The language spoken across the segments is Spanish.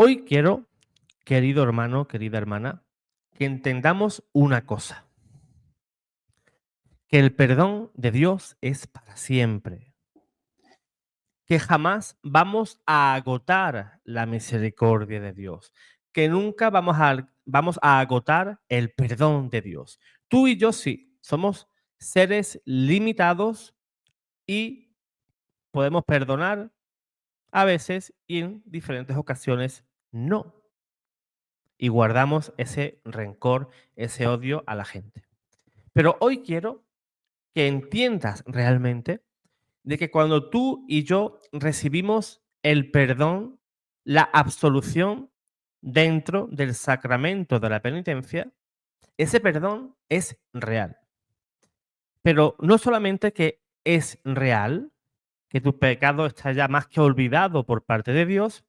Hoy quiero, querido hermano, querida hermana, que entendamos una cosa, que el perdón de Dios es para siempre, que jamás vamos a agotar la misericordia de Dios, que nunca vamos a agotar el perdón de Dios. Tú y yo sí, somos seres limitados y podemos perdonar a veces y en diferentes ocasiones no. Y guardamos ese rencor, ese odio a la gente. Pero hoy quiero que entiendas realmente de que cuando tú y yo recibimos el perdón, la absolución dentro del sacramento de la penitencia, ese perdón es real. Pero no solamente que es real, que tu pecado está ya más que olvidado por parte de Dios,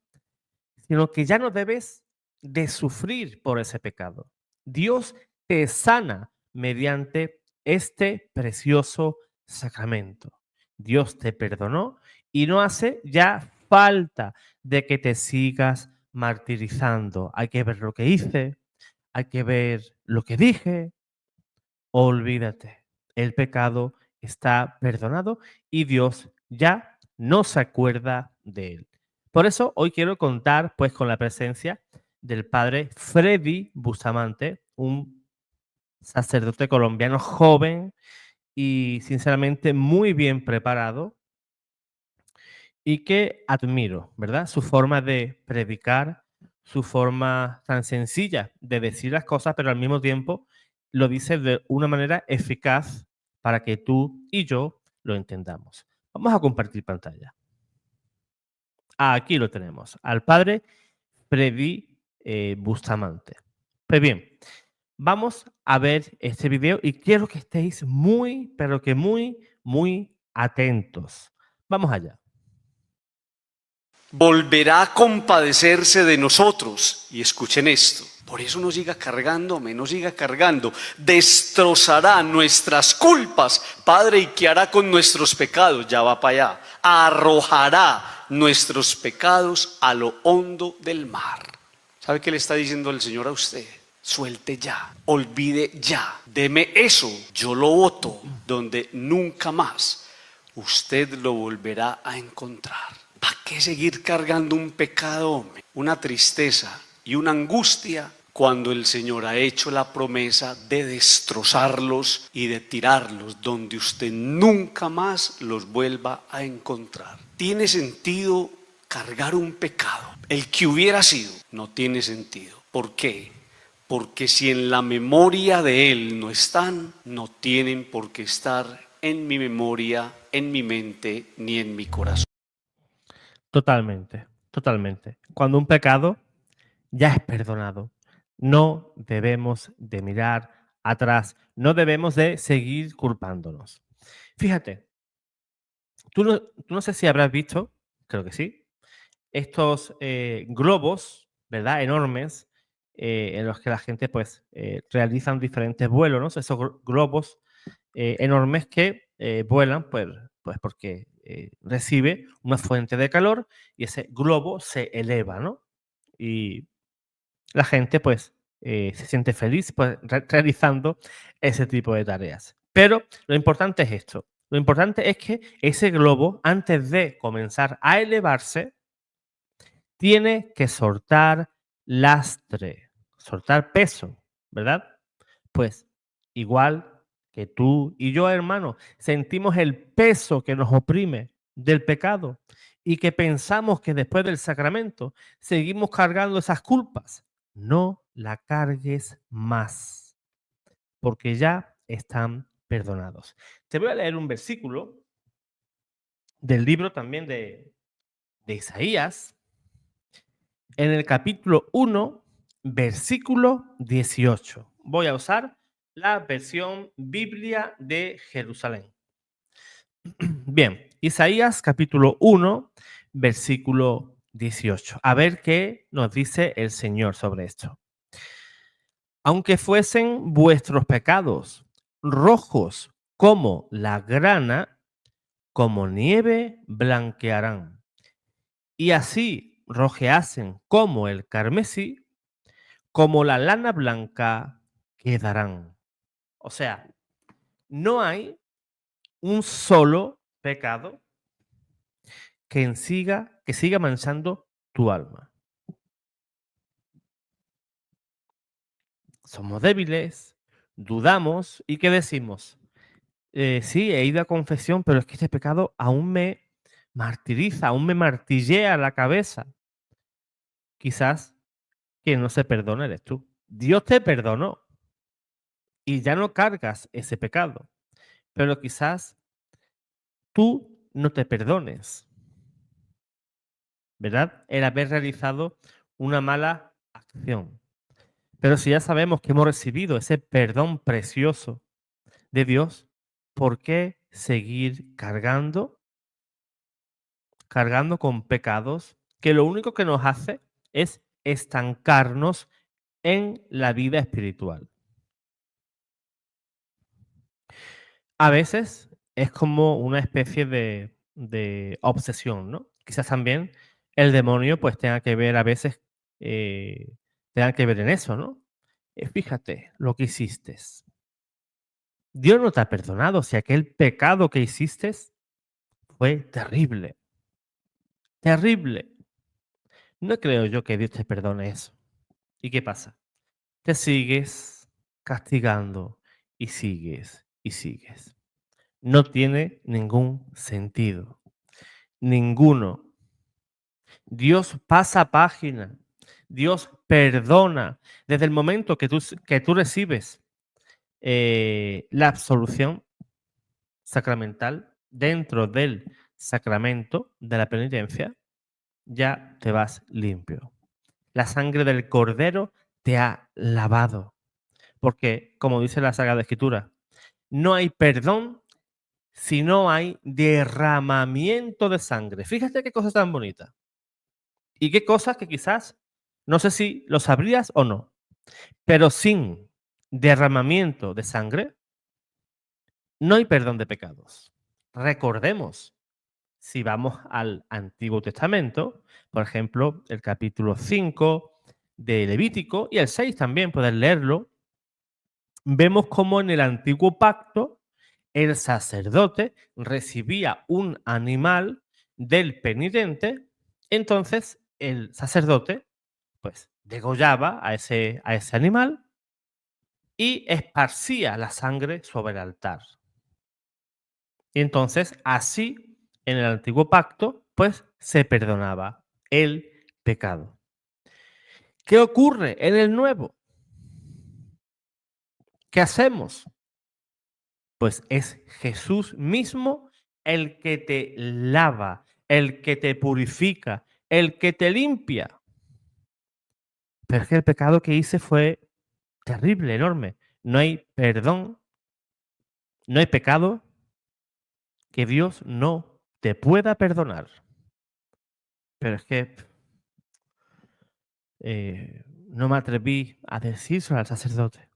sino que ya no debes de sufrir por ese pecado. Dios te sana mediante este precioso sacramento. Dios te perdonó y no hace ya falta de que te sigas martirizando. Hay que ver lo que hice, hay que ver lo que dije. Olvídate, el pecado está perdonado y Dios ya no se acuerda de él. Por eso hoy quiero contar pues con la presencia del padre Freddy Bustamante, un sacerdote colombiano joven y sinceramente muy bien preparado y que admiro, ¿verdad? Su forma de predicar, su forma tan sencilla de decir las cosas, pero al mismo tiempo lo dice de una manera eficaz para que tú y yo lo entendamos. Vamos a compartir pantalla. Aquí lo tenemos, al padre Freddy Bustamante. Pues bien, vamos a ver este video y quiero que estéis muy, pero que muy atentos. Vamos allá. Volverá a compadecerse de nosotros. Y escuchen esto. Por eso no siga cargándome, no siga cargando. Destrozará nuestras culpas, Padre, ¿y qué hará con nuestros pecados? Ya va para allá. Arrojará nuestros pecados a lo hondo del mar. ¿Sabe qué le está diciendo el Señor a usted? Suelte ya, olvide ya, deme eso, yo lo voto, donde nunca más usted lo volverá a encontrar. ¿Para qué seguir cargando un pecado, hombre? Una tristeza y una angustia cuando el Señor ha hecho la promesa de destrozarlos y de tirarlos donde usted nunca más los vuelva a encontrar? ¿Tiene sentido cargar un pecado? El que hubiera sido, no tiene sentido. ¿Por qué? Porque si en la memoria de Él no están, no tienen por qué estar en mi memoria, en mi mente, ni en mi corazón. Totalmente, totalmente. Cuando un pecado ya es perdonado, no debemos de mirar atrás, no debemos de seguir culpándonos. Fíjate, tú no sé si habrás visto, creo que sí, estos globos, ¿verdad? Enormes, en los que la gente pues realizan diferentes vuelos, ¿no? Esos globos enormes que vuelan pues porque recibe una fuente de calor y ese globo se eleva, ¿no? Y la gente pues se siente feliz pues realizando ese tipo de tareas. Pero lo importante es esto. Lo importante es que ese globo, antes de comenzar a elevarse, tiene que soltar lastre, soltar peso, ¿verdad? Pues igual que tú y yo, hermano, sentimos el peso que nos oprime del pecado y que pensamos que después del sacramento seguimos cargando esas culpas. No la cargues más, porque ya están perdonados. Te voy a leer un versículo del libro también de Isaías, en el capítulo 1, versículo 18. Voy a usar la versión Biblia de Jerusalén. Bien, Isaías capítulo 1, versículo 18. A ver qué nos dice el Señor sobre esto. Aunque fuesen vuestros pecados rojos como la grana, como nieve blanquearán. Y así rojeasen como el carmesí, como la lana blanca quedarán. O sea, no hay un solo pecado que siga manchando tu alma. Somos débiles, dudamos y ¿qué decimos? Sí, he ido a confesión, pero es que este pecado aún me martiriza, aún me martillea la cabeza. Quizás quien no se perdona eres tú. Dios te perdonó y ya no cargas ese pecado, pero quizás tú no te perdones, ¿verdad? El haber realizado una mala acción. Pero si ya sabemos que hemos recibido ese perdón precioso de Dios, ¿por qué seguir cargando con pecados que lo único que nos hace es estancarnos en la vida espiritual? A veces es como una especie de obsesión, ¿no? Quizás también el demonio pues tenga que ver a veces, tenga que ver en eso, ¿no? Fíjate lo que hiciste. Dios no te ha perdonado si aquel pecado que hiciste fue terrible, terrible. No creo yo que Dios te perdone eso. ¿Y qué pasa? Te sigues castigando y sigues y sigues. No tiene ningún sentido. Ninguno. Dios pasa página. Dios perdona. Desde el momento que tú recibes la absolución sacramental dentro del sacramento de la penitencia, ya te vas limpio. La sangre del Cordero te ha lavado. Porque, como dice la Sagrada Escritura, no hay perdón si no hay derramamiento de sangre. Fíjate qué cosa tan bonita. Y qué cosas que quizás, no sé si lo sabrías o no, pero sin derramamiento de sangre, no hay perdón de pecados. Recordemos, si vamos al Antiguo Testamento, por ejemplo, el capítulo 5 de Levítico y el 6 también, puedes leerlo, vemos cómo en el antiguo pacto el sacerdote recibía un animal del penitente, entonces el sacerdote pues degollaba a ese animal y esparcía la sangre sobre el altar. Y entonces así en el antiguo pacto pues se perdonaba el pecado. ¿Qué ocurre en el nuevo? ¿Qué hacemos? Pues es Jesús mismo el que te lava, el que te purifica, el que te limpia. Pero es que el pecado que hice fue terrible, enorme. No hay perdón, no hay pecado que Dios no te pueda perdonar. Pero es que no me atreví a decírselo al sacerdote.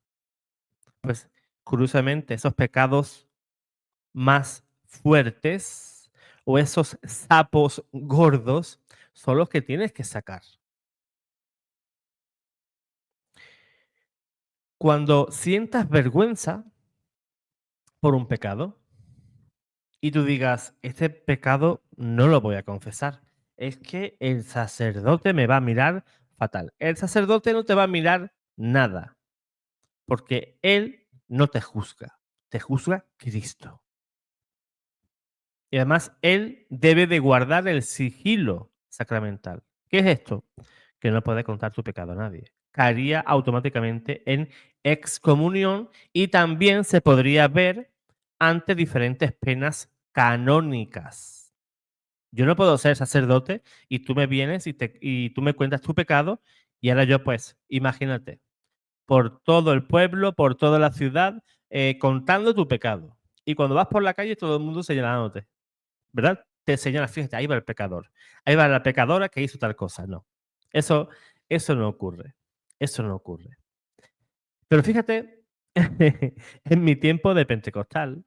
Pues curiosamente esos pecados más fuertes o esos sapos gordos son los que tienes que sacar. Cuando sientas vergüenza por un pecado y tú digas, este pecado no lo voy a confesar, es que el sacerdote me va a mirar fatal. El sacerdote no te va a mirar nada, porque él no te juzga Cristo. Y además, él debe de guardar el sigilo sacramental. ¿Qué es esto? Que no puede contar tu pecado a nadie. Caería automáticamente en excomunión y también se podría ver ante diferentes penas canónicas. Yo no puedo ser sacerdote y tú me vienes y tú me cuentas tu pecado y ahora yo pues, imagínate, por todo el pueblo, por toda la ciudad, contando tu pecado. Y cuando vas por la calle todo el mundo señalándote. ¿Verdad? te señala, fíjate, ahí va el pecador, ahí va la pecadora que hizo tal cosa. No, eso, eso no ocurre, eso no ocurre. Pero fíjate, en mi tiempo de pentecostal,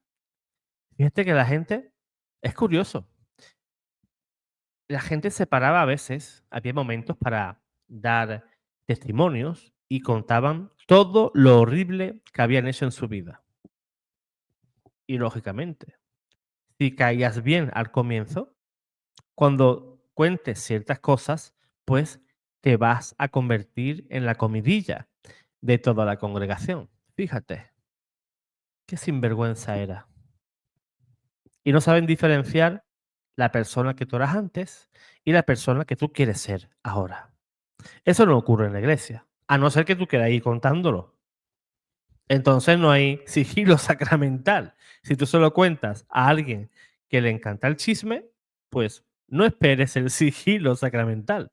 fíjate que la gente, es curioso, la gente se paraba a veces, había momentos para dar testimonios y contaban todo lo horrible que habían hecho en su vida. Y lógicamente, si caías bien al comienzo, cuando cuentes ciertas cosas, pues te vas a convertir en la comidilla de toda la congregación. Fíjate, qué sinvergüenza era. Y no saben diferenciar la persona que tú eras antes y la persona que tú quieres ser ahora. Eso no ocurre en la iglesia, a no ser que tú quieras ir contándolo. Entonces no hay sigilo sacramental. Si tú solo cuentas a alguien que le encanta el chisme, pues no esperes el sigilo sacramental.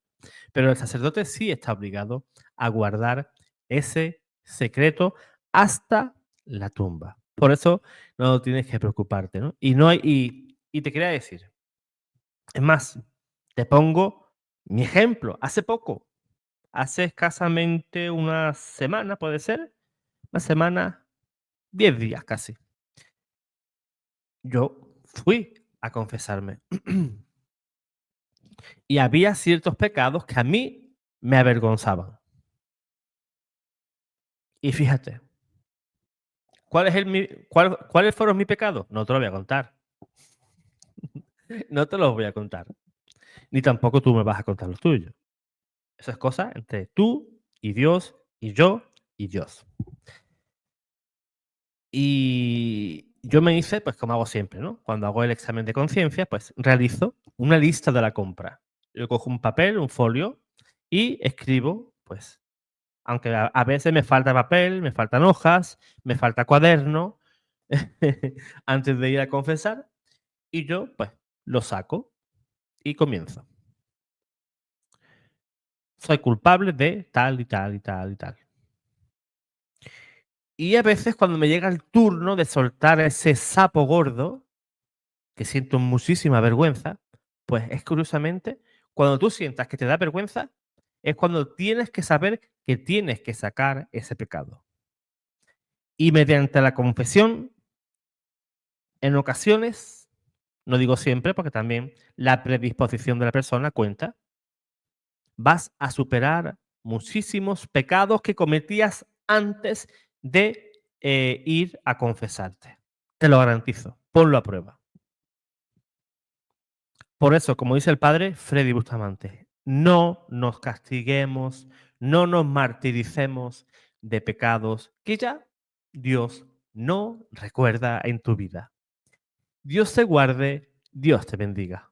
Pero el sacerdote sí está obligado a guardar ese secreto hasta la tumba. Por eso no tienes que preocuparte, ¿no? Y no hay, y te quería decir, es más, te pongo mi ejemplo. Hace poco, hace escasamente una semana, puede ser, una semana, 10 días casi. Yo fui a confesarme y había ciertos pecados que a mí me avergonzaban. Y fíjate, ¿cuáles fueron mis pecados? No te lo voy a contar. No te los voy a contar. Ni tampoco tú me vas a contar los tuyos. Eso es cosa entre tú y Dios y yo y Dios. Y yo me hice, pues como hago siempre, ¿no? Cuando hago el examen de conciencia, pues realizo una lista de la compra. Yo cojo un papel, un folio y escribo, pues, aunque a veces me falta papel, me faltan hojas, me falta cuaderno, antes de ir a confesar, y yo, pues, lo saco y comienzo. Soy culpable de tal y tal y tal y tal. Y a veces cuando me llega el turno de soltar ese sapo gordo, que siento muchísima vergüenza, pues es curiosamente, cuando tú sientas que te da vergüenza, es cuando tienes que saber que tienes que sacar ese pecado. Y mediante la confesión, en ocasiones, no digo siempre, porque también la predisposición de la persona cuenta, vas a superar muchísimos pecados que cometías antes de ir a confesarte. Te lo garantizo. Ponlo a prueba. Por eso, como dice el padre Freddy Bustamante, no nos castiguemos, no nos martiricemos de pecados que ya Dios no recuerda en tu vida. Dios te guarde, Dios te bendiga.